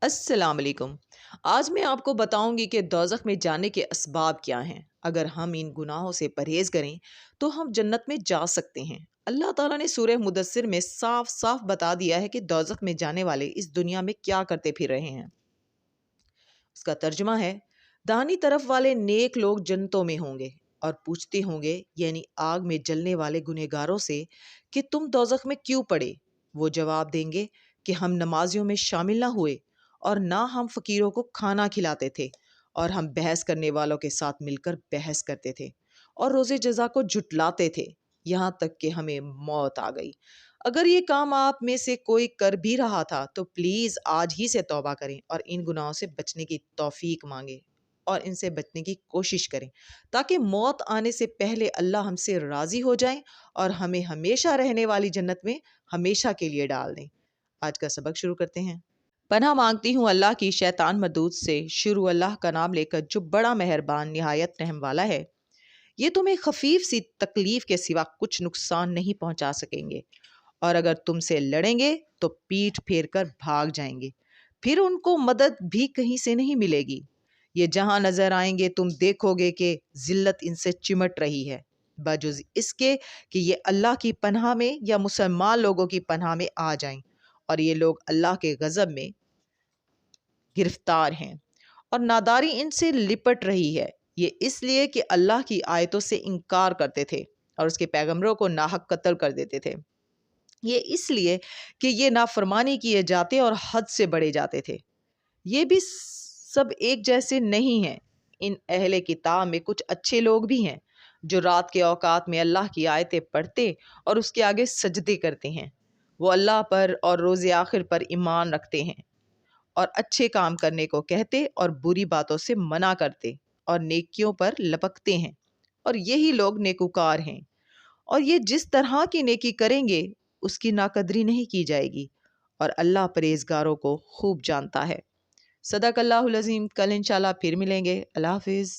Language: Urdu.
السلام علیکم۔ آج میں آپ کو بتاؤں گی کہ دوزخ میں جانے کے اسباب کیا ہیں۔ اگر ہم ان گناہوں سے پرہیز کریں تو ہم جنت میں جا سکتے ہیں۔ اللہ تعالیٰ نے سورہ مدثر میں صاف صاف بتا دیا ہے کہ دوزخ میں جانے والے اس دنیا میں کیا کرتے پھر رہے ہیں۔ اس کا ترجمہ ہے، دانی طرف والے نیک لوگ جنتوں میں ہوں گے اور پوچھتے ہوں گے، یعنی آگ میں جلنے والے گنہگاروں سے، کہ تم دوزخ میں کیوں پڑے؟ وہ جواب دیں گے کہ ہم نمازیوں میں شامل نہ ہوئے، اور نہ ہم فقیروں کو کھانا کھلاتے تھے، اور ہم بحث کرنے والوں کے ساتھ مل کر بحث کرتے تھے، اور روز جزا کو جھٹلاتے تھے، یہاں تک کہ ہمیں موت آ گئی۔ اگر یہ کام آپ میں سے کوئی کر بھی رہا تھا تو پلیز آج ہی سے توبہ کریں اور ان گناہوں سے بچنے کی توفیق مانگیں اور ان سے بچنے کی کوشش کریں، تاکہ موت آنے سے پہلے اللہ ہم سے راضی ہو جائیں اور ہمیں ہمیشہ رہنے والی جنت میں ہمیشہ کے لیے ڈال دیں۔ آج کا سبق شروع کرتے ہیں۔ پناہ مانگتی ہوں اللہ کی شیطان مردود سے۔ شروع اللہ کا نام لے کر جو بڑا مہربان نہایت رحم والا ہے۔ یہ تمہیں خفیف سی تکلیف کے سوا کچھ نقصان نہیں پہنچا سکیں گے، اور اگر تم سے لڑیں گے تو پیٹھ پھیر کر بھاگ جائیں گے، پھر ان کو مدد بھی کہیں سے نہیں ملے گی۔ یہ جہاں نظر آئیں گے تم دیکھو گے کہ ذلت ان سے چمٹ رہی ہے، بجز اس کے کہ یہ اللہ کی پناہ میں یا مسلمان لوگوں کی پناہ میں آ جائیں، اور یہ لوگ اللہ کے غضب میں گرفتار ہیں، اور ناداری ان سے لپٹ رہی ہے۔ یہ اس لیے کہ اللہ کی آیتوں سے انکار کرتے تھے اور اس کے پیغمبروں کو ناحق قتل کر دیتے تھے۔ یہ اس لیے کہ یہ نافرمانی کیے جاتے اور حد سے بڑھے جاتے تھے۔ یہ بھی سب ایک جیسے نہیں ہیں۔ ان اہل کتاب میں کچھ اچھے لوگ بھی ہیں جو رات کے اوقات میں اللہ کی آیتیں پڑھتے اور اس کے آگے سجدے کرتے ہیں۔ وہ اللہ پر اور روز آخر پر ایمان رکھتے ہیں، اور اچھے کام کرنے کو کہتے اور بری باتوں سے منع کرتے اور نیکیوں پر لپکتے ہیں، اور یہی لوگ نیکوکار ہیں۔ اور یہ جس طرح کی نیکی کریں گے اس کی ناقدری نہیں کی جائے گی، اور اللہ پرہیزگاروں کو خوب جانتا ہے۔ صدق اللہ العظیم۔ کل انشاءاللہ پھر ملیں گے۔ اللہ حافظ۔